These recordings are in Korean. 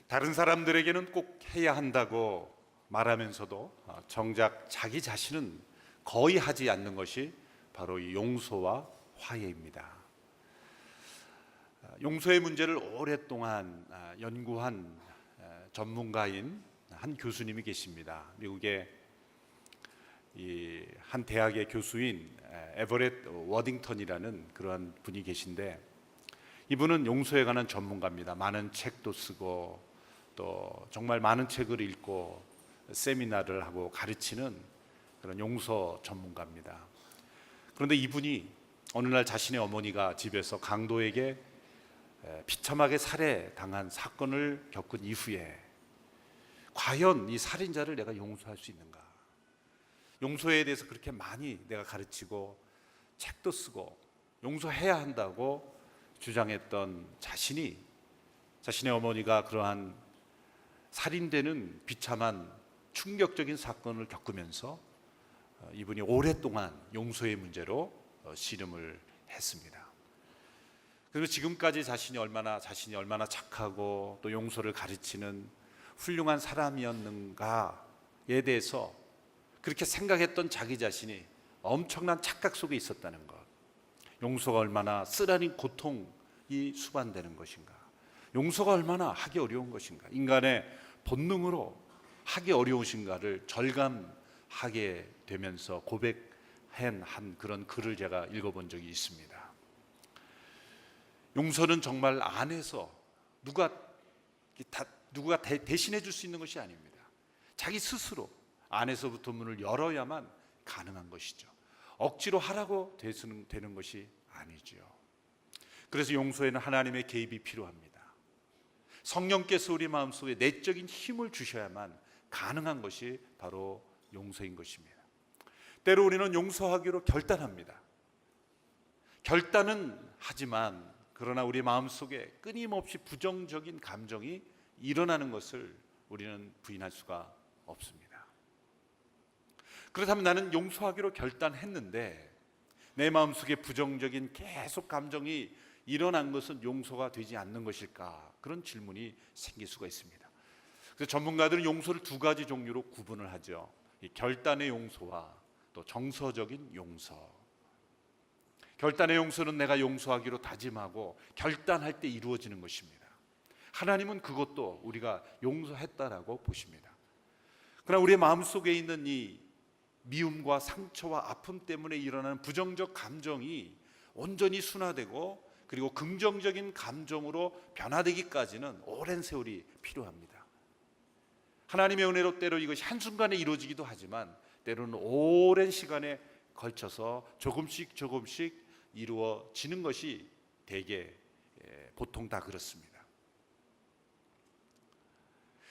다른 사람들에게는 꼭 해야 한다고 말하면서도 정작 자기 자신은 거의 하지 않는 것이 바로 이 용서와 화해입니다. 용서의 문제를 오랫동안 연구한 전문가인 한 교수님이 계십니다. 미국의 한 대학의 교수인 에버렛 워딩턴이라는 그러한 분이 계신데, 이분은 용서에 관한 전문가입니다. 많은 책도 쓰고 또 정말 많은 책을 읽고 세미나를 하고 가르치는 그런 용서 전문가입니다. 그런데 이분이 어느 날 자신의 어머니가 집에서 강도에게 비참하게 살해당한 사건을 겪은 이후에 과연 이 살인자를 내가 용서할 수 있는가? 용서에 대해서 그렇게 많이 내가 가르치고 책도 쓰고 용서해야 한다고 주장했던 자신이, 자신의 어머니가 그러한 살인되는 비참한 충격적인 사건을 겪으면서 이분이 오랫동안 용서의 문제로 씨름을 했습니다. 그리고 지금까지 자신이 얼마나 착하고 또 용서를 가르치는 훌륭한 사람이었는가에 대해서 그렇게 생각했던 자기 자신이 엄청난 착각 속에 있었다는 것, 용서가 얼마나 쓰라린 고통이 수반되는 것인가, 용서가 얼마나 하기 어려운 것인가, 인간의 본능으로 하기 어려우신가를 절감하게 되면서 고백한 그런 글을 제가 읽어본 적이 있습니다. 용서는 정말 안에서 누가 대신해 줄 수 있는 것이 아닙니다. 자기 스스로 안에서부터 문을 열어야만 가능한 것이죠. 억지로 하라고 되는 것이 아니죠. 그래서 용서에는 하나님의 개입이 필요합니다. 성령께서 우리 마음속에 내적인 힘을 주셔야만 가능한 것이 바로 용서인 것입니다. 때로 우리는 용서하기로 결단합니다. 결단은 하지만 그러나 우리 마음속에 끊임없이 부정적인 감정이 일어나는 것을 우리는 부인할 수가 없습니다. 그렇다면 나는 용서하기로 결단했는데 내 마음속에 부정적인 계속 감정이 일어난 것은 용서가 되지 않는 것일까? 그런 질문이 생길 수가 있습니다. 그래서 전문가들은 용서를 두 가지 종류로 구분을 하죠. 결단의 용서와 또 정서적인 용서. 결단의 용서는 내가 용서하기로 다짐하고 결단할 때 이루어지는 것입니다. 하나님은 그것도 우리가 용서했다라고 보십니다. 그러나 우리의 마음속에 있는 이 미움과 상처와 아픔 때문에 일어나는 부정적 감정이 온전히 순화되고 그리고 긍정적인 감정으로 변화되기까지는 오랜 세월이 필요합니다. 하나님의 은혜로 때로 이것이 한순간에 이루어지기도 하지만 때로는 오랜 시간에 걸쳐서 조금씩 이루어지는 것이 대개 보통 다 그렇습니다.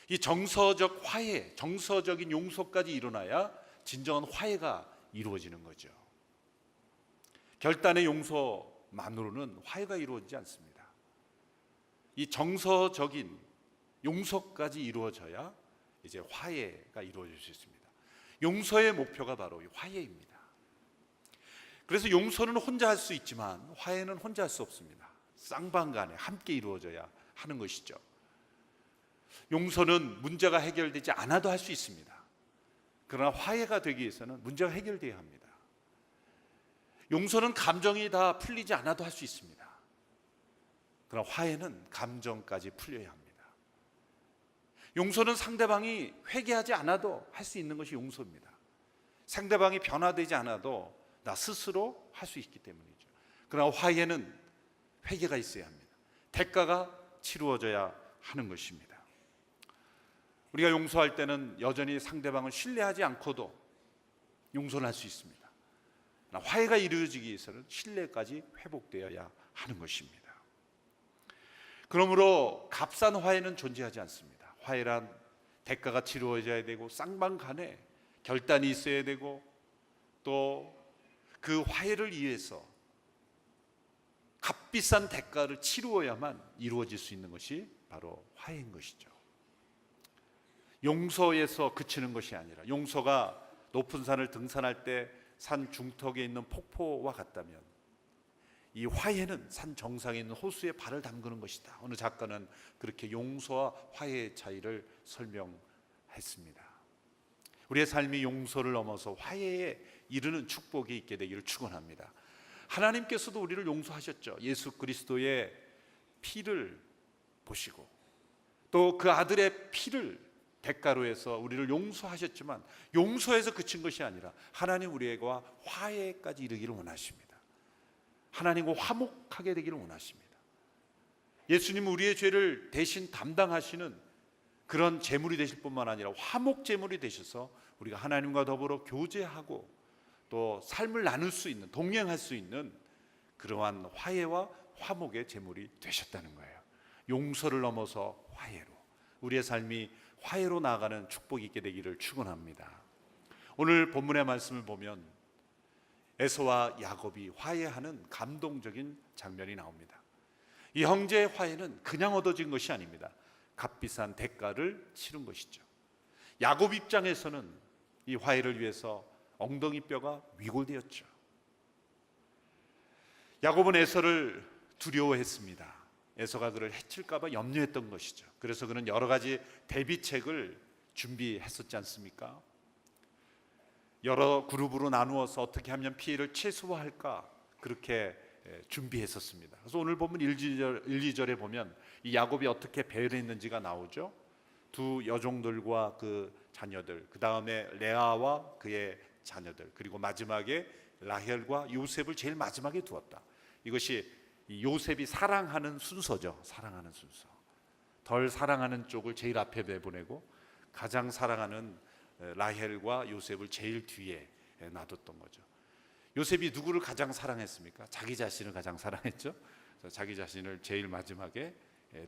이 정서적 화해, 정서적인 용서까지 일어나야 진정한 화해가 이루어지는 거죠. 결단의 용서만으로는 화해가 이루어지지 않습니다. 이 정서적인 용서까지 이루어져야 이제 화해가 이루어질 수 있습니다. 용서의 목표가 바로 화해입니다. 그래서 용서는 혼자 할 수 있지만 화해는 혼자 할 수 없습니다. 쌍방간에 함께 이루어져야 하는 것이죠. 용서는 문제가 해결되지 않아도 할 수 있습니다. 그러나 화해가 되기 위해서는 문제가 해결돼야 합니다. 용서는 감정이 다 풀리지 않아도 할 수 있습니다. 그러나 화해는 감정까지 풀려야 합니다. 용서는 상대방이 회개하지 않아도 할 수 있는 것이 용서입니다. 상대방이 변화되지 않아도 나 스스로 할 수 있기 때문이죠. 그러나 화해는 회개가 있어야 합니다. 대가가 치루어져야 하는 것입니다. 우리가 용서할 때는 여전히 상대방을 신뢰하지 않고도 용서를 할 수 있습니다. 화해가 이루어지기 위해서는 신뢰까지 회복되어야 하는 것입니다. 그러므로 값싼 화해는 존재하지 않습니다. 화해란 대가가 치루어져야 되고 쌍방간에 결단이 있어야 되고 또 그 화해를 위해서 값비싼 대가를 치루어야만 이루어질 수 있는 것이 바로 화해인 것이죠. 용서에서 그치는 것이 아니라 용서가 높은 산을 등산할 때 산 중턱에 있는 폭포와 같다면 이 화해는 산 정상에 있는 호수에 발을 담그는 것이다. 어느 작가는 그렇게 용서와 화해의 차이를 설명했습니다. 우리의 삶이 용서를 넘어서 화해에 이르는 축복이 있게 되기를 축원합니다. 하나님께서도 우리를 용서하셨죠. 예수 그리스도의 피를 보시고 또 그 아들의 피를 대가로 해서 우리를 용서하셨지만 용서해서 그친 것이 아니라 하나님 우리와 화해까지 이르기를 원하십니다. 하나님과 화목하게 되기를 원하십니다. 예수님은 우리의 죄를 대신 담당하시는 그런 제물이 되실 뿐만 아니라 화목 제물이 되셔서 우리가 하나님과 더불어 교제하고 또 삶을 나눌 수 있는, 동행할 수 있는 그러한 화해와 화목의 제물이 되셨다는 거예요. 용서를 넘어서 화해로, 우리의 삶이 화해로 나아가는 축복이 있게 되기를 축원합니다. 오늘 본문의 말씀을 보면 에서와 야곱이 화해하는 감동적인 장면이 나옵니다. 이 형제의 화해는 그냥 얻어진 것이 아닙니다. 값비싼 대가를 치른 것이죠. 야곱 입장에서는 이 화해를 위해서 엉덩이 뼈가 위골되었죠. 야곱은 에서를 두려워했습니다. 에서가 그를 해칠까 봐 염려했던 것이죠. 그래서 그는 여러 가지 대비책을 준비했었지 않습니까? 여러 그룹으로 나누어서 어떻게 하면 피해를 최소화할까 그렇게 준비했었습니다. 그래서 오늘 보면 1, 2절에 보면 이 야곱이 어떻게 배회를 했는지가 나오죠. 두 여종들과 그 자녀들, 그 다음에 레아와 그의 자녀들, 그리고 마지막에 라헬과 요셉을 제일 마지막에 두었다. 이것이 요셉이 사랑하는 순서죠. 사랑하는 순서. 덜 사랑하는 쪽을 제일 앞에 내보내고 가장 사랑하는 라헬과 요셉을 제일 뒤에 놔뒀던 거죠. 요셉이 누구를 가장 사랑했습니까? 자기 자신을 가장 사랑했죠. 자기 자신을 제일 마지막에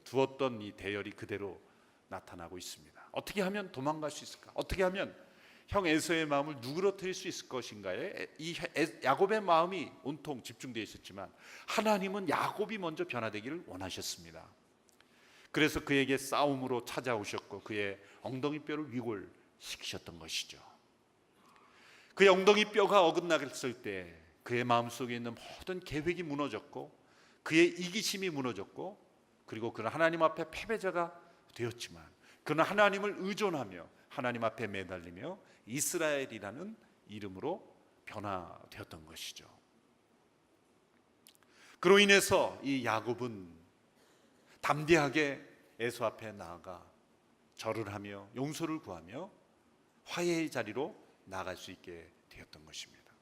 두었던 이 대열이 그대로 나타나고 있습니다. 어떻게 하면 도망갈 수 있을까? 어떻게 하면 형 에서의 마음을 누그러뜨릴 수 있을 것인가에 이 야곱의 마음이 온통 집중되어 있었지만 하나님은 야곱이 먼저 변화되기를 원하셨습니다. 그래서 그에게 싸움으로 찾아오셨고 그의 엉덩이 뼈를 위골시키셨던 것이죠. 그의 엉덩이 뼈가 어긋났을 때 그의 마음속에 있는 모든 계획이 무너졌고 그의 이기심이 무너졌고 그리고 그는 하나님 앞에 패배자가 되었지만 그는 하나님을 의존하며 하나님 앞에 매달리며 이스라엘이라는 이름으로 변화되었던 것이죠. 그로 인해서 이 야곱은 담대하게 에서 앞에 나아가 절을 하며 용서를 구하며 화해의 자리로 나아갈 수 있게 되었던 것입니다.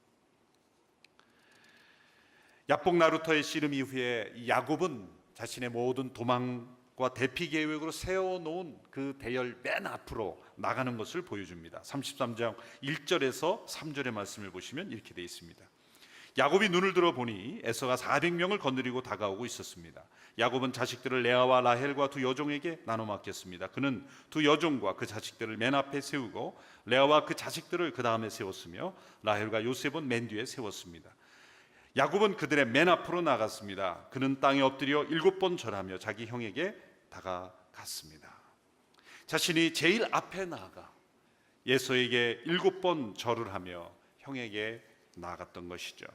야복 나루터의 씨름 이후에 이 야곱은 자신의 모든 도망과 대피 계획으로 세워놓은 그 대열 맨 앞으로 나가는 것을 보여줍니다. 33장 1절에서 3절의 말씀을 보시면 이렇게 되어 있습니다. 야곱이 눈을 들어 보니 에서가 400명을 거느리고 다가오고 있었습니다. 야곱은 자식들을 레아와 라헬과 두 여종에게 나눠 맡겼습니다. 그는 두 여종과 그 자식들을 맨 앞에 세우고 레아와 그 자식들을 그 다음에 세웠으며 라헬과 요셉은 맨 뒤에 세웠습니다. 야곱은 그들의 맨 앞으로 나갔습니다. 그는 땅에 엎드려 7번 절하며 자기 형에게 다가갔습니다. 자신이 제일 앞에 나아가 에서에게 7번 절을 하며 형에게 나아갔던 것이죠.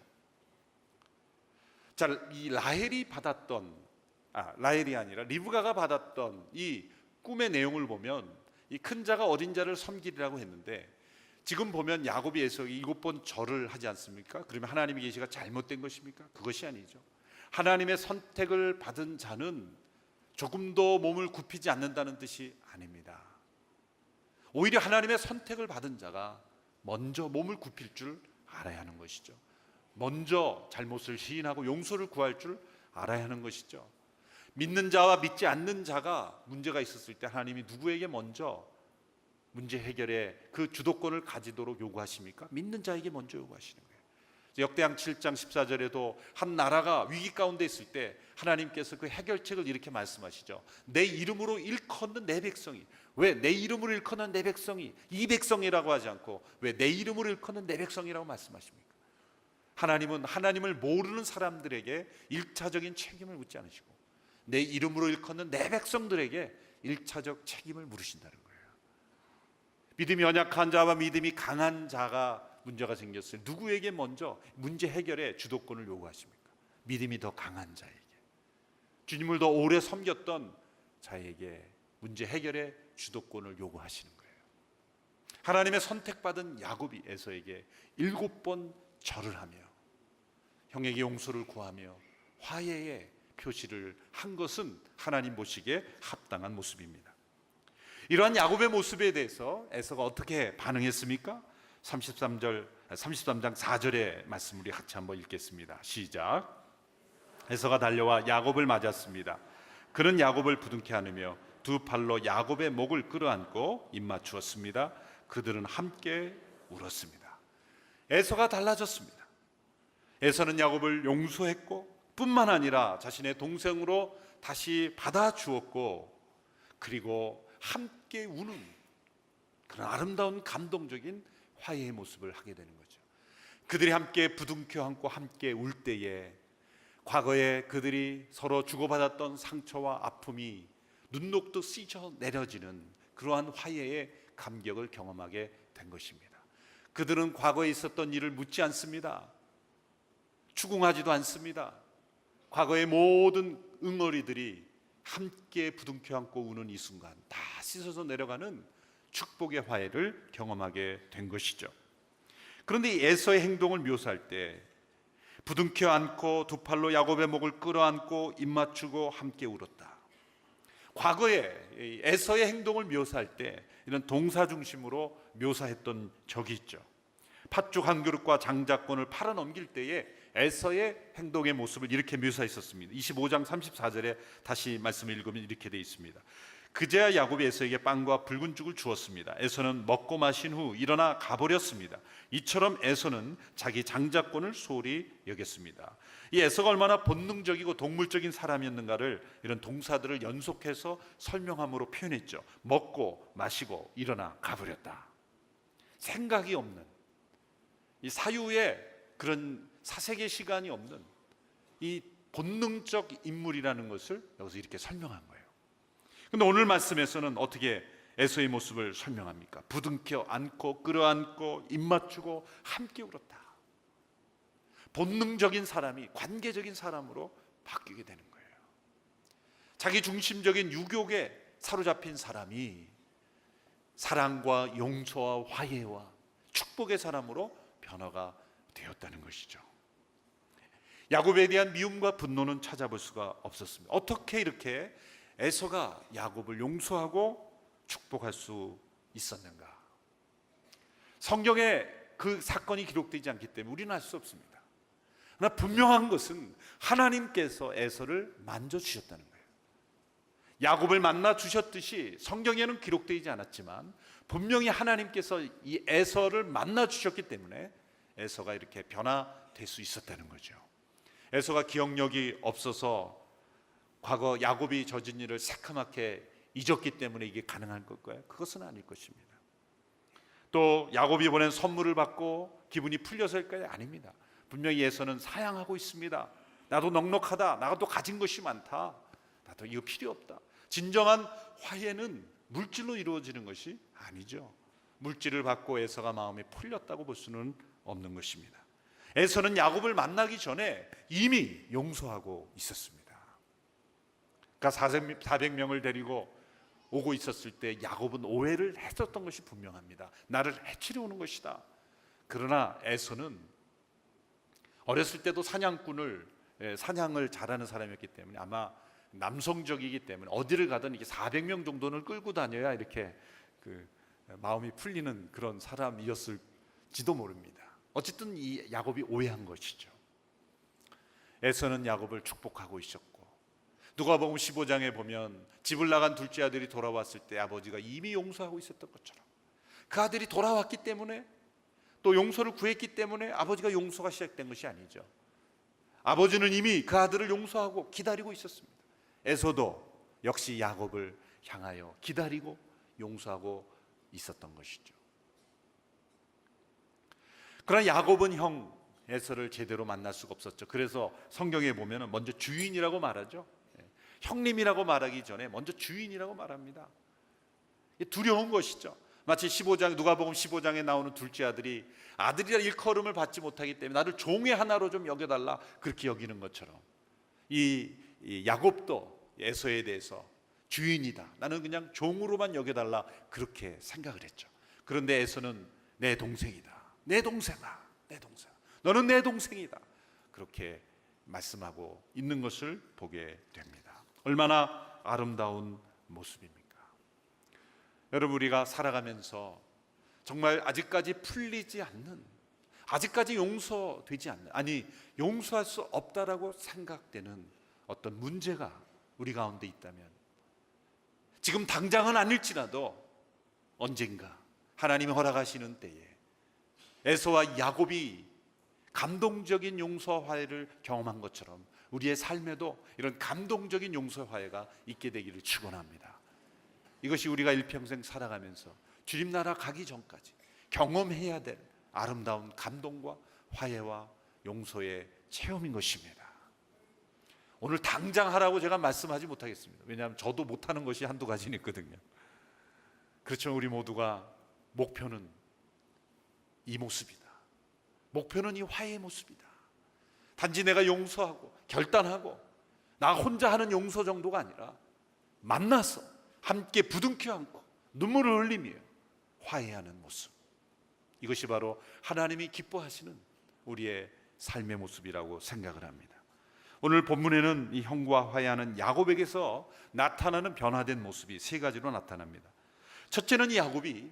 자, 이 라헬이 받았던 라헬이 아니라 리브가가 받았던 이 꿈의 내용을 보면 이 큰 자가 어린 자를 섬기리라고 했는데 지금 보면 야곱이 에서에게 7번 절을 하지 않습니까? 그러면 하나님의 계시가 잘못된 것입니까? 그것이 아니죠. 하나님의 선택을 받은 자는 조금도 몸을 굽히지 않는다는 뜻이 아닙니다. 오히려 하나님의 선택을 받은 자가 먼저 몸을 굽힐 줄 알아야 하는 것이죠. 먼저 잘못을 시인하고 용서를 구할 줄 알아야 하는 것이죠. 믿는 자와 믿지 않는 자가 문제가 있었을 때 하나님이 누구에게 먼저 문제 해결에 그 주도권을 가지도록 요구하십니까? 믿는 자에게 먼저 요구하시는 거예요. 역대상 7장 14절에도 한 나라가 위기 가운데 있을 때 하나님께서 그 해결책을 이렇게 말씀하시죠. 내 이름으로 일컫는 내 백성이, 왜 내 이름으로 일컫는 내 백성이, 이 백성이라고 하지 않고 왜 내 이름으로 일컫는 내 백성이라고 말씀하십니까? 하나님은 하나님을 모르는 사람들에게 1차적인 책임을 묻지 않으시고 내 이름으로 일컫는 내 백성들에게 1차적 책임을 물으신다는 거예요. 믿음이 연약한 자와 믿음이 강한 자가 문제가 생겼을 때 누구에게 먼저 문제 해결의 주도권을 요구하십니까? 믿음이 더 강한 자에게, 주님을 더 오래 섬겼던 자에게 문제 해결의 주도권을 요구하시는 거예요. 하나님의 선택받은 야곱이 에서에게 7번 절을 하며 형에게 용서를 구하며 화해의 표시를 한 것은 하나님 보시기에 합당한 모습입니다. 이러한 야곱의 모습에 대해서 에서가 어떻게 반응했습니까? 33장 4절의 말씀 우리 같이 한번 읽겠습니다. 시작. 에서가 달려와 야곱을 맞았습니다. 그는 야곱을 부둥켜 안으며 두 팔로 야곱의 목을 끌어안고 입맞추었습니다. 그들은 함께 울었습니다. 에서가 달라졌습니다. 에서는 야곱을 용서했고 뿐만 아니라 자신의 동생으로 다시 받아주었고, 그리고 함께 우는 그런 아름다운 감동적인 화해의 모습을 하게 되는 거죠. 그들이 함께 부둥켜 안고 함께 울 때에 과거에 그들이 서로 주고받았던 상처와 아픔이 눈 녹듯 씻어 내려지는 그러한 화해의 감격을 경험하게 된 것입니다. 그들은 과거에 있었던 일을 묻지 않습니다. 추궁하지도 않습니다. 과거의 모든 응어리들이 함께 부둥켜 안고 우는 이 순간 다 씻어서 내려가는 축복의 화해를 경험하게 된 것이죠. 그런데 이 에서의 행동을 묘사할 때 부둥켜 안고 두 팔로 야곱의 목을 끌어안고 입맞추고 함께 울었다. 과거에 에서의 행동을 묘사할 때 이런 동사 중심으로 묘사했던 적이 있죠. 팥죽 한 그릇과 장자권을 팔아넘길 때에 에서의 행동의 모습을 이렇게 묘사했었습니다. 25장 34절에 다시 말씀을 읽으면 이렇게 되어 있습니다. 그제야 야곱이 에서에게 빵과 붉은 죽을 주었습니다. 에서는 먹고 마신 후 일어나 가버렸습니다. 이처럼 에서는 자기 장자권을 소홀히 여겼습니다. 이 에서가 얼마나 본능적이고 동물적인 사람이었는가를 이런 동사들을 연속해서 설명함으로 표현했죠. 먹고 마시고 일어나 가버렸다. 생각이 없는, 이 사유의 그런 사색의 시간이 없는 이 본능적 인물이라는 것을 여기서 이렇게 설명한 거예요. 그런데 오늘 말씀에서는 어떻게 에서의 모습을 설명합니까? 부둥켜 안고 끌어안고 입맞추고 함께 울었다. 본능적인 사람이 관계적인 사람으로 바뀌게 되는 거예요. 자기 중심적인 유욕에 사로잡힌 사람이 사랑과 용서와 화해와 축복의 사람으로 변화가 되었다는 것이죠. 야곱에 대한 미움과 분노는 찾아볼 수가 없었습니다. 어떻게 이렇게 에서가 야곱을 용서하고 축복할 수 있었는가? 성경에 그 사건이 기록되지 않기 때문에 우리는 알 수 없습니다. 그러나 분명한 것은 하나님께서 에서를 만져주셨다는 거예요. 야곱을 만나 주셨듯이 성경에는 기록되지 않았지만 분명히 하나님께서 이 에서를 만나 주셨기 때문에 에서가 이렇게 변화될 수 있었다는 거죠. 에서가 기억력이 없어서 과거 야곱이 저진 일을 새카맣게 잊었기 때문에 이게 가능한 걸까요? 그것은 아닐 것입니다. 또 야곱이 보낸 선물을 받고 기분이 풀려서일까요? 아닙니다. 분명히 에서는 사양하고 있습니다. 나도 넉넉하다. 나도 가진 것이 많다. 나도 이거 필요 없다. 진정한 화해는 물질로 이루어지는 것이 아니죠. 물질을 받고 에서가 마음이 풀렸다고 볼 수는 없는 것입니다. 에서는 야곱을 만나기 전에 이미 용서하고 있었습니다. 그러니까 400명을 데리고 오고 있었을 때 야곱은 오해를 했었던 것이 분명합니다. 나를 해치려 오는 것이다. 그러나 에서는 어렸을 때도 사냥을 잘하는 사람이었기 때문에 아마 남성적이기 때문에 어디를 가든 이게 400명 정도는 끌고 다녀야 이렇게 마음이 풀리는 그런 사람이었을지도 모릅니다. 어쨌든 이 야곱이 오해한 것이죠. 에서는 야곱을 축복하고 있었고, 누가복음 15장에 보면 집을 나간 둘째 아들이 돌아왔을 때 아버지가 이미 용서하고 있었던 것처럼 그 아들이 돌아왔기 때문에 또 용서를 구했기 때문에 아버지가 용서가 시작된 것이 아니죠. 아버지는 이미 그 아들을 용서하고 기다리고 있었습니다. 에서도 역시 야곱을 향하여 기다리고 용서하고 있었던 것이죠. 그러나 야곱은 형 에서를 제대로 만날 수가 없었죠. 그래서 성경에 보면 먼저 주인이라고 말하죠. 형님이라고 말하기 전에 먼저 주인이라고 말합니다. 두려운 것이죠. 마치 15장 누가복음 15장에 나오는 둘째 아들이 아들이라 일컬음을 받지 못하기 때문에 나를 종의 하나로 좀 여겨달라 그렇게 여기는 것처럼 이 야곱도 에서에 대해서 주인이다, 나는 그냥 종으로만 여겨달라 그렇게 생각을 했죠. 그런데 에서는 내 동생이다, 내 동생아, 내 동생, 너는 내 동생이다 그렇게 말씀하고 있는 것을 보게 됩니다. 얼마나 아름다운 모습입니까? 여러분, 우리가 살아가면서 정말 아직까지 풀리지 않는, 아직까지 용서되지 않는, 아니 용서할 수 없다라고 생각되는 어떤 문제가 우리 가운데 있다면, 지금 당장은 아닐지라도 언젠가 하나님이 허락하시는 때에 에서와 야곱이 감동적인 용서와 화해를 경험한 것처럼 우리의 삶에도 이런 감동적인 용서와 화해가 있게 되기를 축원합니다. 이것이 우리가 일평생 살아가면서 주님 나라 가기 전까지 경험해야 될 아름다운 감동과 화해와 용서의 체험인 것입니다. 오늘 당장 하라고 제가 말씀하지 못하겠습니다. 왜냐하면 저도 못하는 것이 한두 가지는 있거든요. 그렇죠. 우리 모두가 목표는 이 모습이다. 목표는 이 화해의 모습이다. 단지 내가 용서하고 결단하고 나 혼자 하는 용서 정도가 아니라 만나서 함께 부둥켜 안고 눈물을 흘리며 화해하는 모습, 이것이 바로 하나님이 기뻐하시는 우리의 삶의 모습이라고 생각을 합니다. 오늘 본문에는 이 형과 화해하는 야곱에게서 나타나는 변화된 모습이 세 가지로 나타납니다. 첫째는 이 야곱이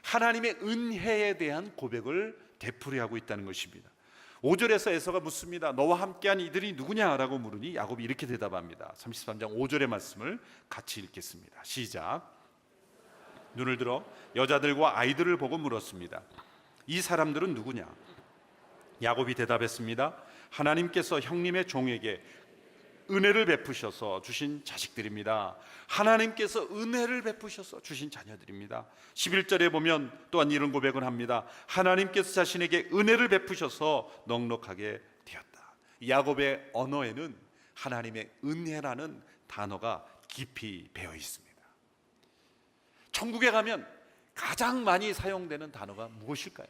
하나님의 은혜에 대한 고백을 되풀이하고 있다는 것입니다. 5절에서 에서가 묻습니다. 너와 함께한 이들이 누구냐라고 물으니 야곱이 이렇게 대답합니다. 33장 5절의 말씀을 같이 읽겠습니다. 시작. 눈을 들어 여자들과 아이들을 보고 물었습니다. 이 사람들은 누구냐? 야곱이 대답했습니다. 하나님께서 형님의 종에게 은혜를 베푸셔서 주신 자식들입니다. 하나님께서 은혜를 베푸셔서 주신 자녀들입니다. 11절에 보면 또한 이런 고백을 합니다. 하나님께서 자신에게 은혜를 베푸셔서 넉넉하게 되었다. 야곱의 언어에는 하나님의 은혜라는 단어가 깊이 배어 있습니다. 천국에 가면 가장 많이 사용되는 단어가 무엇일까요?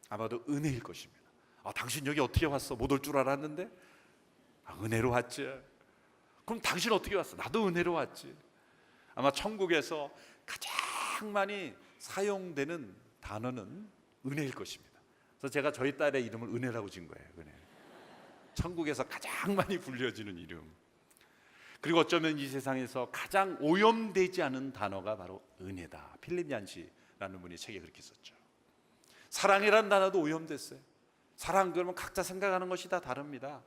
아마도 은혜일 것입니다. 당신 여기 어떻게 왔어? 못 올 줄 알았는데? 은혜로 왔지. 그럼 당신 어떻게 왔어? 나도 은혜로 왔지. 아마 천국에서 가장 많이 사용되는 단어는 은혜일 것입니다. 그래서 제가 저희 딸의 이름을 은혜라고 지은 거예요. 은혜. 천국에서 가장 많이 불려지는 이름. 그리고 어쩌면 이 세상에서 가장 오염되지 않은 단어가 바로 은혜다. 필립 얀시라는 분이 책에 그렇게 썼죠. 사랑이라는 단어도 오염됐어요. 사랑 그러면 각자 생각하는 것이 다 다릅니다.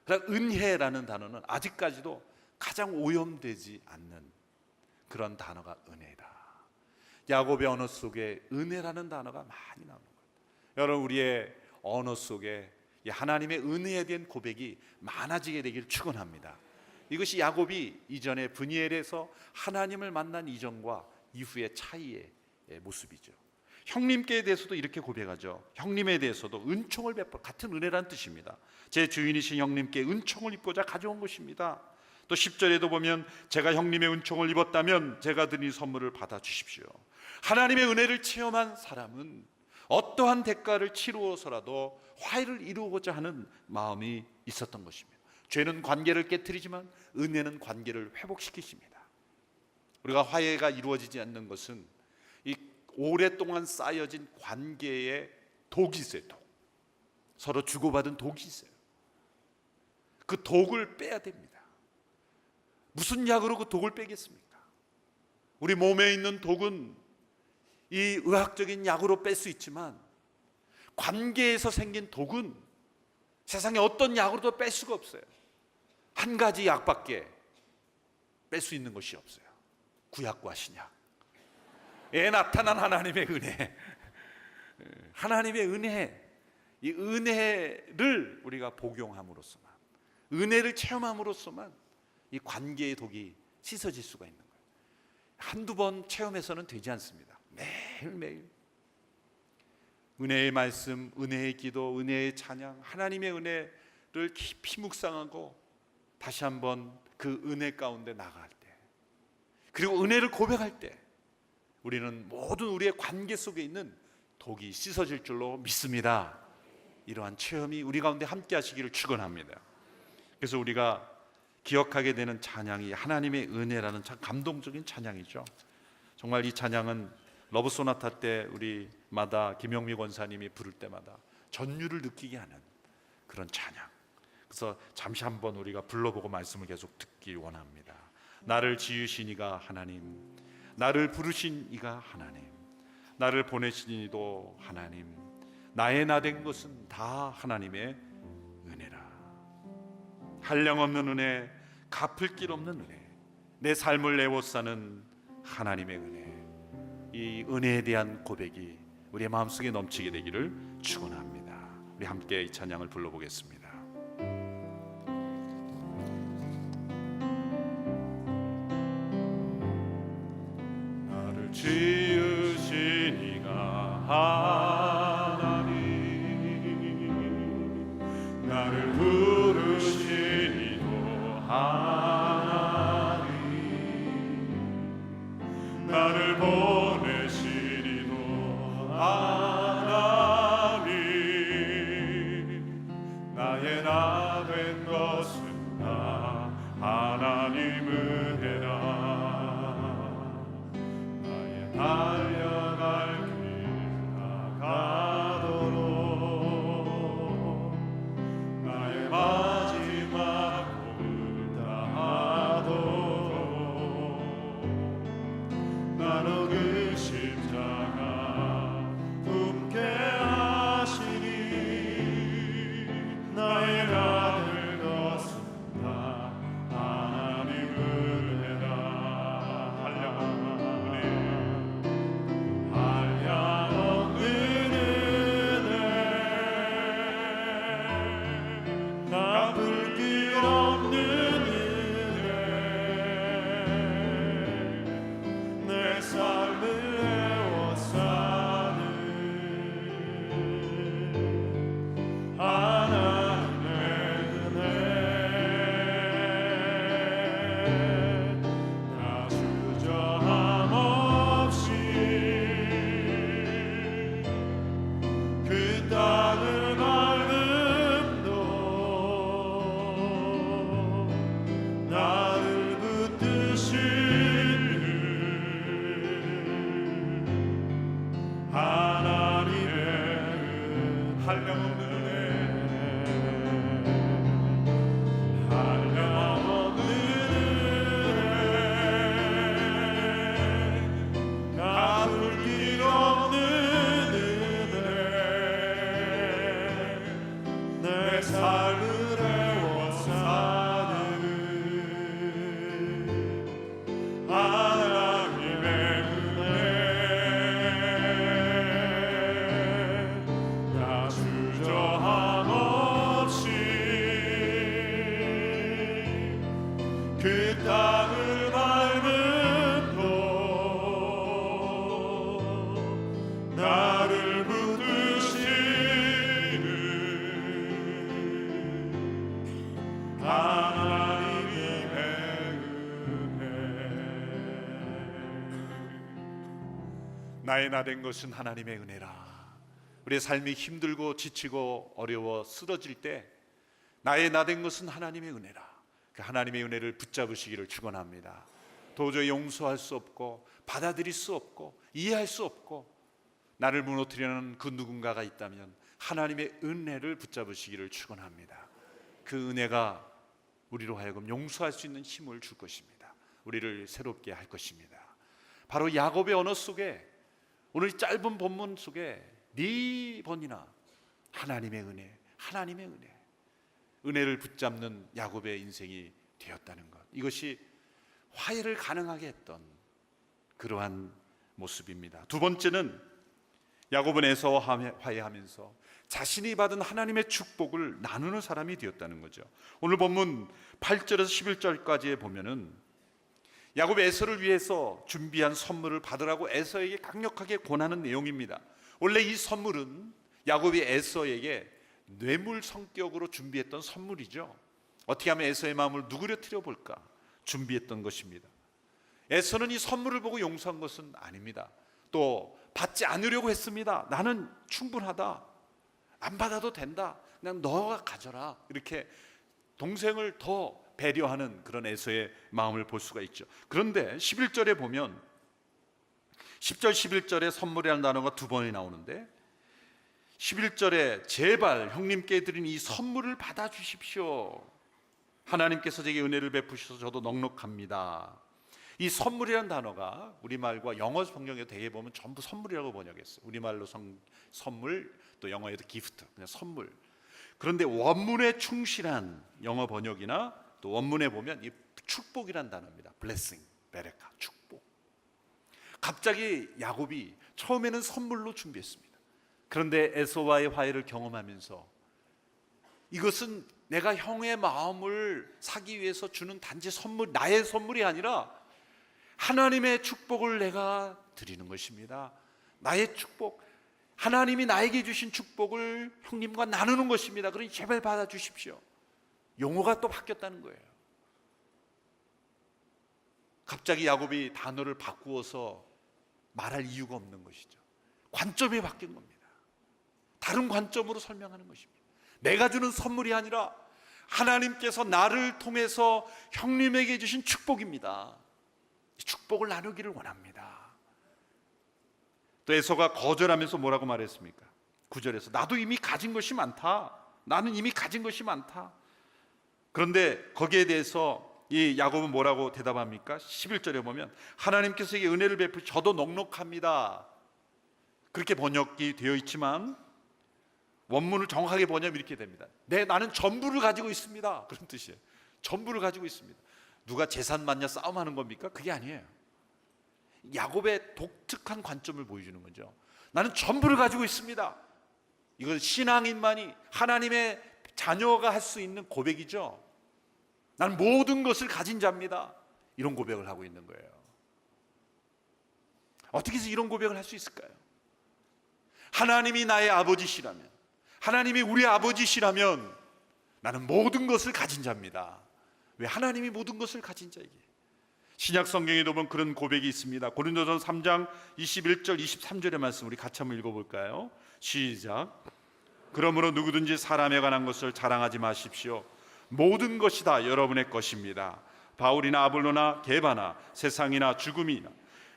그러나 은혜라는 단어는 아직까지도 가장 오염되지 않는 그런 단어가 은혜다. 야곱의 언어 속에 은혜라는 단어가 많이 나오는 거예요. 여러분, 우리의 언어 속에 하나님의 은혜에 대한 고백이 많아지게 되길 축원합니다. 이것이 야곱이 이전에 브니엘에서 하나님을 만난 이전과 이후의 차이의 모습이죠. 형님께 대해서도 이렇게 고백하죠. 형님에 대해서도 은총을 베풀어, 같은 은혜란 뜻입니다. 제 주인이신 형님께 은총을 입고자 가져온 것입니다. 또 10절에도 보면 제가 형님의 은총을 입었다면 제가 드린 선물을 받아주십시오. 하나님의 은혜를 체험한 사람은 어떠한 대가를 치루어서라도 화해를 이루고자 하는 마음이 있었던 것입니다. 죄는 관계를 깨트리지만 은혜는 관계를 회복시키십니다. 우리가 화해가 이루어지지 않는 것은 이 오랫동안 쌓여진 관계에 독이 있어요. 독. 서로 주고받은 독이 있어요. 그 독을 빼야 됩니다. 무슨 약으로 그 독을 빼겠습니까? 우리 몸에 있는 독은 이 의학적인 약으로 뺄 수 있지만 관계에서 생긴 독은 세상에 어떤 약으로도 뺄 수가 없어요. 한 가지 약밖에 뺄 수 있는 것이 없어요. 구약과 신약. 나타난 하나님의 은혜. 하나님의 은혜. 이 은혜를 우리가 복용함으로써만, 은혜를 체험함으로써만 이 관계의 독이 씻어질 수가 있는 거예요. 한두 번 체험해서는 되지 않습니다. 매일매일 은혜의 말씀, 은혜의 기도, 은혜의 찬양, 하나님의 은혜를 깊이 묵상하고 다시 한번 그 은혜 가운데 나갈 때, 그리고 은혜를 고백할 때 우리는 모든 우리의 관계 속에 있는 독이 씻어질 줄로 믿습니다. 이러한 체험이 우리 가운데 함께 하시기를 축원합니다. 그래서 우리가 기억하게 되는 찬양이 하나님의 은혜라는 참 감동적인 찬양이죠. 정말 이 찬양은 러브 소나타 때 우리 마다 김영미 권사님이 부를 때마다 전율을 느끼게 하는 그런 찬양. 그래서 잠시 한번 우리가 불러보고 말씀을 계속 듣길 원합니다. 나를 지으신 이가 하나님, 나를 부르신 이가 하나님, 나를 보내신 이도 하나님, 나의 나 된 것은 다 하나님의 은혜라. 한량없는 은혜, 갚을 길 없는 은혜, 내 삶을 내워싸는 하나님의 은혜, 이 은혜에 대한 고백이 우리의 마음속에 넘치게 되기를 축원합니다. 우리 함께 이 찬양을 불러보겠습니다. 나를 지으신 이가 하나님, 나를 부르신 이도 하나님, 나를 보내신 이도 하나님, 나의 나 된 것은 다 하나님 은혜라. 나의 달려갈 길 나가도록 나의 마지막 꿈을 다하도록 나로 그 십자가 품게 하시니 나의 나 될 것은 다 하나님 은혜라. 한량없는 은혜, 갚을 길 없는 은혜, 내 삶을 에워싸는 하나님의 은혜, 나 주저함 없이 그 땅을 밟음도 나를 붙드시는 하나님의 한량없는 은혜, 한량없는 은혜, 갚을 길 없는 은혜, 내 삶을 에워싸는 하나님의 은혜, 나 주저함 없이 그 땅을 밟음도 나를 붙드시는 하나님의 은혜. 나의 나 된 것은 하나님의 은혜라. 우리의 삶이 힘들고 지치고 어려워 쓰러질 때 나의 나 된 것은 하나님의 은혜라. 그 하나님의 은혜를 붙잡으시기를 축원합니다. 도저히 용서할 수 없고 받아들일 수 없고 이해할 수 없고 나를 무너뜨리는 그 누군가가 있다면 하나님의 은혜를 붙잡으시기를 축원합니다. 그 은혜가 우리로 하여금 용서할 수 있는 힘을 줄 것입니다. 우리를 새롭게 할 것입니다. 바로 야곱의 언어 속에, 오늘 짧은 본문 속에 4번이나 하나님의 은혜, 하나님의 은혜, 은혜를 붙잡는 야곱의 인생이 되었다는 것, 이것이 화해를 가능하게 했던 그러한 모습입니다. 두 번째는 야곱은 에서와 화해하면서 자신이 받은 하나님의 축복을 나누는 사람이 되었다는 거죠. 오늘 본문 8절에서 11절까지에 보면은 야곱이 에서를 위해서 준비한 선물을 받으라고 에서에게 강력하게 권하는 내용입니다. 원래 이 선물은 야곱이 에서에게 뇌물 성격으로 준비했던 선물이죠. 어떻게 하면 에서의 마음을 누그러뜨려 볼까 준비했던 것입니다. 에서는 이 선물을 보고 용서한 것은 아닙니다. 또 받지 않으려고 했습니다. 나는 충분하다, 안 받아도 된다, 그냥 너가 가져라, 이렇게 동생을 더 배려하는 그런 에서의 마음을 볼 수가 있죠. 그런데 11절에 보면 10절 11절에 선물이라는 단어가 두 번이 나오는데 11절에 제발 형님께 드린 이 선물을 받아주십시오. 하나님께서 제게 은혜를 베푸셔서 저도 넉넉합니다. 이 선물이라는 단어가 우리말과 영어 성경에 대해 보면 전부 선물이라고 번역했어요. 우리말로 선물, 또 영어에도 기프트, 그냥 선물. 그런데 원문에 충실한 영어 번역이나 또 원문에 보면 이 축복이란 단어입니다. blessing, 베레카, 축복. 갑자기 야곱이 처음에는 선물로 준비했습니다. 그런데 에서와의 화해를 경험하면서 이것은 내가 형의 마음을 사기 위해서 주는 단지 선물, 나의 선물이 아니라 하나님의 축복을 내가 드리는 것입니다. 나의 축복, 하나님이 나에게 주신 축복을 형님과 나누는 것입니다. 그러니 제발 받아주십시오. 용어가 또 바뀌었다는 거예요. 갑자기 야곱이 단어를 바꾸어서 말할 이유가 없는 것이죠. 관점이 바뀐 겁니다. 다른 관점으로 설명하는 것입니다. 내가 주는 선물이 아니라 하나님께서 나를 통해서 형님에게 주신 축복입니다. 축복을 나누기를 원합니다. 또 에서가 거절하면서 뭐라고 말했습니까? 9절에서 나도 이미 가진 것이 많다. 나는 이미 가진 것이 많다. 그런데 거기에 대해서 이 야곱은 뭐라고 대답합니까? 11절에 보면 하나님께서 이게 은혜를 베푸시 저도 넉넉합니다. 그렇게 번역이 되어 있지만 원문을 정확하게 번역하면 이렇게 됩니다. 나는 전부를 가지고 있습니다. 그런 뜻이에요. 전부를 가지고 있습니다. 누가 재산 많냐 싸움하는 겁니까? 그게 아니에요. 야곱의 독특한 관점을 보여주는 거죠. 나는 전부를 가지고 있습니다. 이건 신앙인만이, 하나님의 자녀가 할 수 있는 고백이죠. 나는 모든 것을 가진 자입니다. 이런 고백을 하고 있는 거예요. 어떻게 해서 이런 고백을 할 수 있을까요? 하나님이 나의 아버지시라면, 하나님이 우리 아버지시라면 나는 모든 것을 가진 자입니다. 왜? 하나님이 모든 것을 가진 자에게. 신약 성경에도 보면 그런 고백이 있습니다. 고린도전서 3장 21절 23절의 말씀 우리 같이 한번 읽어볼까요? 시작. 그러므로 누구든지 사람에 관한 것을 자랑하지 마십시오. 모든 것이 다 여러분의 것입니다. 바울이나 아볼로나 게바나 세상이나 죽음이나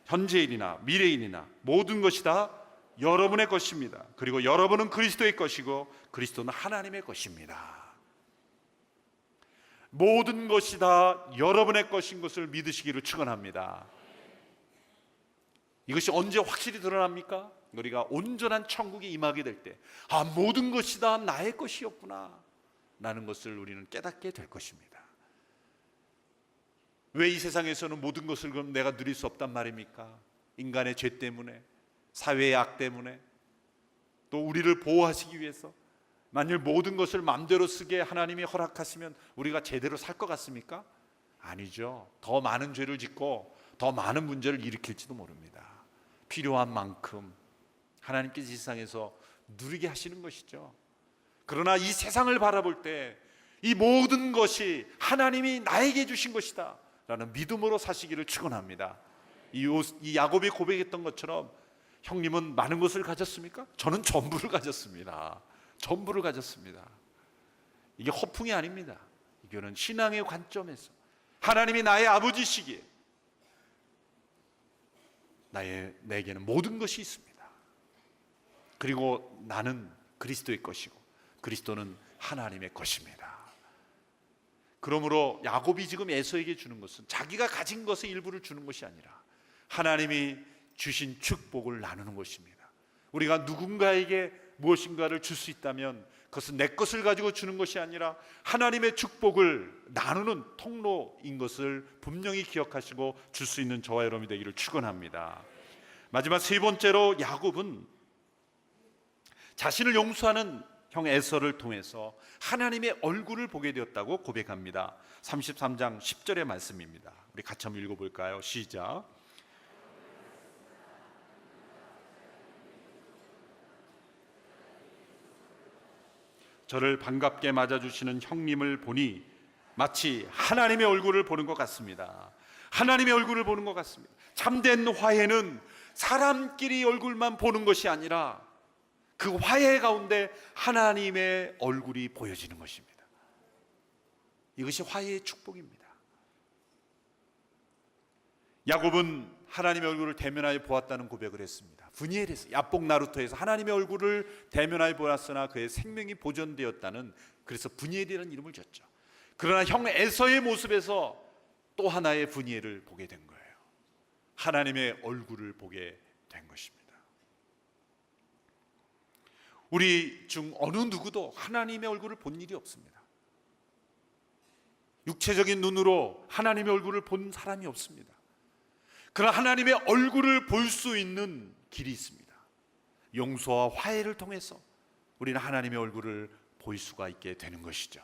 현재일이나 미래일이나 모든 것이 다 여러분의 것입니다. 그리고 여러분은 그리스도의 것이고 그리스도는 하나님의 것입니다. 모든 것이 다 여러분의 것인 것을 믿으시기를 축원합니다. 이것이 언제 확실히 드러납니까? 우리가 온전한 천국에 임하게 될 때, 모든 것이 다 나의 것이었구나 라는 것을 우리는 깨닫게 될 것입니다. 왜 이 세상에서는 모든 것을 그럼 내가 누릴 수 없단 말입니까? 인간의 죄 때문에, 사회의 악 때문에, 또 우리를 보호하시기 위해서. 만일 모든 것을 마음대로 쓰게 하나님이 허락하시면 우리가 제대로 살 것 같습니까? 아니죠. 더 많은 죄를 짓고 더 많은 문제를 일으킬지도 모릅니다. 필요한 만큼 하나님께서 이 세상에서 누리게 하시는 것이죠. 그러나 이 세상을 바라볼 때 이 모든 것이 하나님이 나에게 주신 것이다 라는 믿음으로 사시기를 축원합니다. 이 야곱이 고백했던 것처럼 형님은 많은 것을 가졌습니까? 저는 전부를 가졌습니다. 전부를 가졌습니다. 이게 허풍이 아닙니다. 이거는 신앙의 관점에서 하나님이 나의 아버지시기에 내게는 모든 것이 있습니다. 그리고 나는 그리스도의 것이고 그리스도는 하나님의 것입니다. 그러므로 야곱이 지금 에서에게 주는 것은 자기가 가진 것의 일부를 주는 것이 아니라 하나님이 주신 축복을 나누는 것입니다. 우리가 누군가에게 무엇인가를 줄 수 있다면 그것은 내 것을 가지고 주는 것이 아니라 하나님의 축복을 나누는 통로인 것을 분명히 기억하시고 줄 수 있는 저와 여러분이 되기를 축원합니다. 마지막 세 번째로 야곱은 자신을 용서하는 형 에서를 통해서 하나님의 얼굴을 보게 되었다고 고백합니다. 33장 10절의 말씀입니다. 우리 같이 한번 읽어볼까요? 시작. 저를 반갑게 맞아주시는 형님을 보니 마치 하나님의 얼굴을 보는 것 같습니다. 하나님의 얼굴을 보는 것 같습니다. 참된 화해는 사람끼리 얼굴만 보는 것이 아니라 그 화해 가운데 하나님의 얼굴이 보여지는 것입니다. 이것이 화해의 축복입니다. 야곱은 하나님의 얼굴을 대면하여 보았다는 고백을 했습니다. 브니엘에서, 야복 나루토에서 하나님의 얼굴을 대면하여 보았으나 그의 생명이 보존되었다는, 그래서 브니엘이라는 이름을 줬죠. 그러나 형 에서의 모습에서 또 하나의 브니엘을 보게 된 거예요. 하나님의 얼굴을 보게 된 것입니다. 우리 중 어느 누구도 하나님의 얼굴을 본 일이 없습니다. 육체적인 눈으로 하나님의 얼굴을 본 사람이 없습니다. 그러나 하나님의 얼굴을 볼 수 있는 길이 있습니다. 용서와 화해를 통해서 우리는 하나님의 얼굴을 볼 수가 있게 되는 것이죠.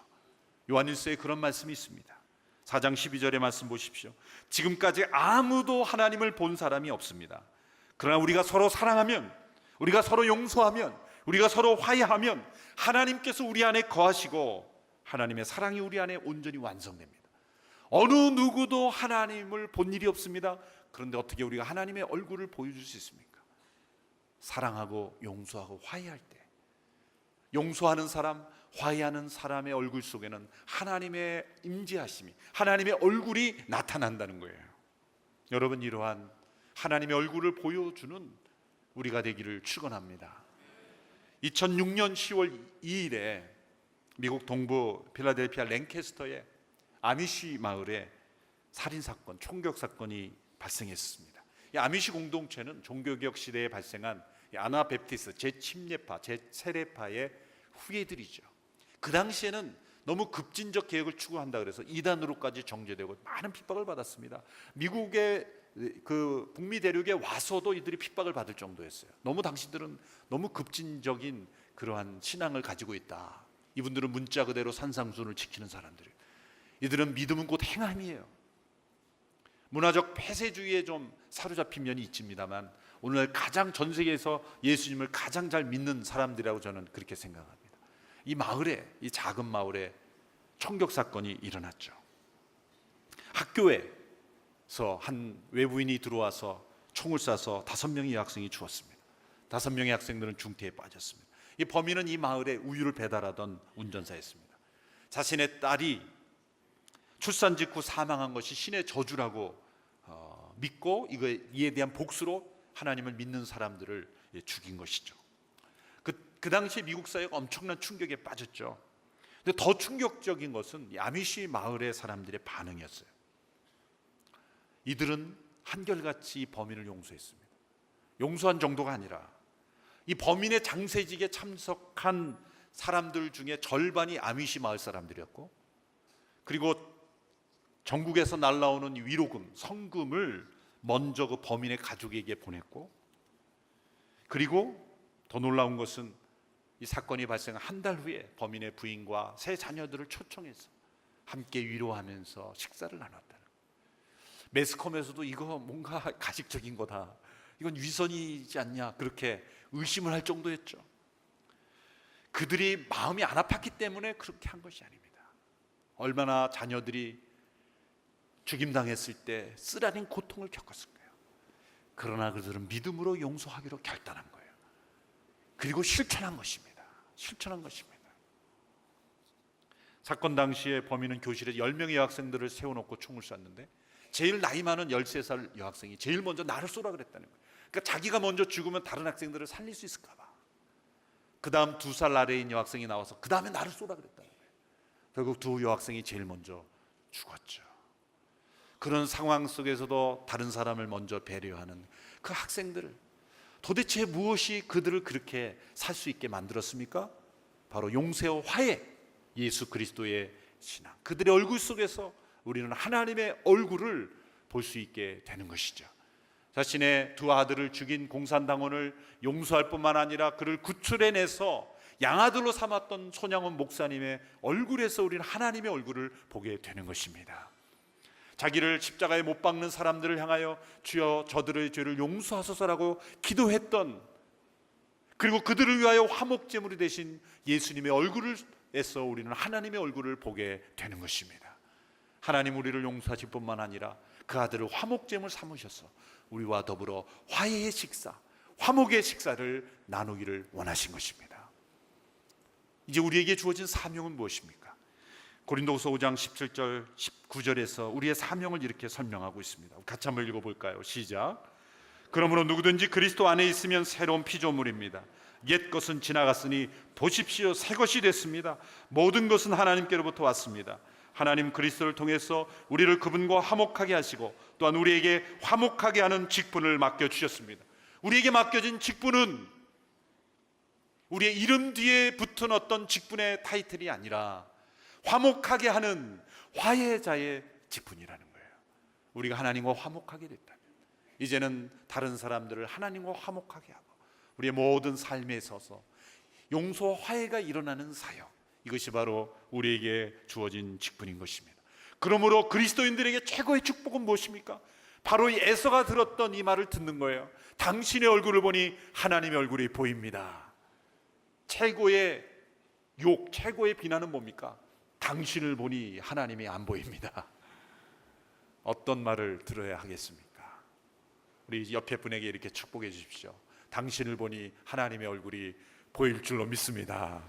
요한일서에 그런 말씀이 있습니다. 4장 12절의 말씀 보십시오. 지금까지 아무도 하나님을 본 사람이 없습니다. 그러나 우리가 서로 사랑하면, 우리가 서로 용서하면, 우리가 서로 화해하면 하나님께서 우리 안에 거하시고 하나님의 사랑이 우리 안에 온전히 완성됩니다. 어느 누구도 하나님을 본 일이 없습니다. 그런데 어떻게 우리가 하나님의 얼굴을 보여줄 수 있습니까? 사랑하고 용서하고 화해할 때, 용서하는 사람, 화해하는 사람의 얼굴 속에는 하나님의 임재하심이, 하나님의 얼굴이 나타난다는 거예요. 여러분, 이러한 하나님의 얼굴을 보여주는 우리가 되기를 축원합니다. 2006년 10월 2일에 미국 동부 필라델피아 랭캐스터의 아미시 마을에 살인사건, 총격사건이 발생했습니다. 이 아미시 공동체는 종교개혁 시대에 발생한 아나베프티스 제10례파, 제 세례파의 후예들이죠. 그 당시에는 너무 급진적 개혁을 추구한다 그래서 이단으로까지 정죄되고 많은 핍박을 받았습니다. 미국의 그 북미 대륙에 와서도 이들이 핍박을 받을 정도였어요. 너무 당신들은 너무 급진적인 그러한 신앙을 가지고 있다. 이분들은 문자 그대로 산상순을 지키는 사람들이에요. 이들은 믿음은 곧 행함이에요. 문화적 폐쇄주의에 좀 사로잡힌 면이 있습니다만 오늘 가장 전 세계에서 예수님을 가장 잘 믿는 사람들이라고 저는 그렇게 생각합니다. 이 마을에, 이 작은 마을에 총격 사건이 일어났죠. 학교에서 한 외부인이 들어와서 총을 쏴서 5명의 여학생이 죽었습니다. 5명의 학생들은 중태에 빠졌습니다. 이 범인은 이 마을에 우유를 배달하던 운전사였습니다. 자신의 딸이 출산 직후 사망한 것이 신의 저주라고 믿고 이에 대한 복수로 하나님을 믿는 사람들을 죽인 것이죠. 그 당시 미국 사회가 엄청난 충격에 빠졌죠. 근데 더 충격적인 것은 아미시 마을의 사람들의 반응이었어요. 이들은 한결같이 범인을 용서했습니다. 용서한 정도가 아니라 이 범인의 장세직에 참석한 사람들 중에 절반이 아미시 마을 사람들이었고, 그리고 전국에서 날라오는 위로금, 성금을 먼저 그 범인의 가족에게 보냈고, 그리고 더 놀라운 것은 이 사건이 발생한 한 달 후에 범인의 부인과 세 자녀들을 초청해서 함께 위로하면서 식사를 나눴다는 거예요. 매스컴에서도 이거 뭔가 가식적인 거다, 이건 위선이지 않냐, 그렇게 의심을 할 정도였죠. 그들이 마음이 안 아팠기 때문에 그렇게 한 것이 아닙니다. 얼마나 자녀들이 죽임당했을 때 쓰라린 고통을 겪었을 거예요. 그러나 그들은 믿음으로 용서하기로 결단한 거예요. 그리고 실천한 것입니다. 실천한 것입니다. 사건 당시에 범인은 교실에 10명의 여학생들을 세워놓고 총을 쐈는데 제일 나이 많은 13살 여학생이 제일 먼저 나를 쏘라 그랬다는 거예요. 그러니까 자기가 먼저 죽으면 다른 학생들을 살릴 수 있을까 봐. 그 다음 2살 아래인 여학생이 나와서 그 다음에 나를 쏘라 그랬다는 거예요. 결국 두 여학생이 제일 먼저 죽었죠. 그런 상황 속에서도 다른 사람을 먼저 배려하는 그 학생들을, 도대체 무엇이 그들을 그렇게 살 수 있게 만들었습니까? 바로 용서와 화해, 예수 그리스도의 신앙. 그들의 얼굴 속에서 우리는 하나님의 얼굴을 볼 수 있게 되는 것이죠. 자신의 두 아들을 죽인 공산당원을 용서할 뿐만 아니라 그를 구출해내서 양아들로 삼았던 손양원 목사님의 얼굴에서 우리는 하나님의 얼굴을 보게 되는 것입니다. 자기를 십자가에 못 박는 사람들을 향하여 주여 저들의 죄를 용서하소서라고 기도했던, 그리고 그들을 위하여 화목제물이 되신 예수님의 얼굴에서 우리는 하나님의 얼굴을 보게 되는 것입니다. 하나님 우리를 용서하실 뿐만 아니라 그 아들을 화목제물 삼으셔서 우리와 더불어 화해의 식사, 화목의 식사를 나누기를 원하신 것입니다. 이제 우리에게 주어진 사명은 무엇입니까? 고린도후서 5장 17절 19절에서 우리의 사명을 이렇게 설명하고 있습니다. 같이 한번 읽어볼까요? 시작. 그러므로 누구든지 그리스도 안에 있으면 새로운 피조물입니다. 옛 것은 지나갔으니 보십시오, 새 것이 됐습니다. 모든 것은 하나님께로부터 왔습니다. 하나님 그리스도를 통해서 우리를 그분과 화목하게 하시고 또한 우리에게 화목하게 하는 직분을 맡겨주셨습니다. 우리에게 맡겨진 직분은 우리의 이름 뒤에 붙은 어떤 직분의 타이틀이 아니라 화목하게 하는 화해자의 직분이라는 거예요. 우리가 하나님과 화목하게 됐다면 이제는 다른 사람들을 하나님과 화목하게 하고 우리의 모든 삶에 있어서 용서와 화해가 일어나는 사역, 이것이 바로 우리에게 주어진 직분인 것입니다. 그러므로 그리스도인들에게 최고의 축복은 무엇입니까? 바로 이 에서가 들었던 이 말을 듣는 거예요. 당신의 얼굴을 보니 하나님의 얼굴이 보입니다. 최고의 욕, 최고의 비난은 뭡니까? 당신을 보니 하나님이 안 보입니다. 어떤 말을 들어야 하겠습니까? 우리 옆에 분에게 이렇게 축복해 주십시오. 당신을 보니 하나님의 얼굴이 보일 줄로 믿습니다.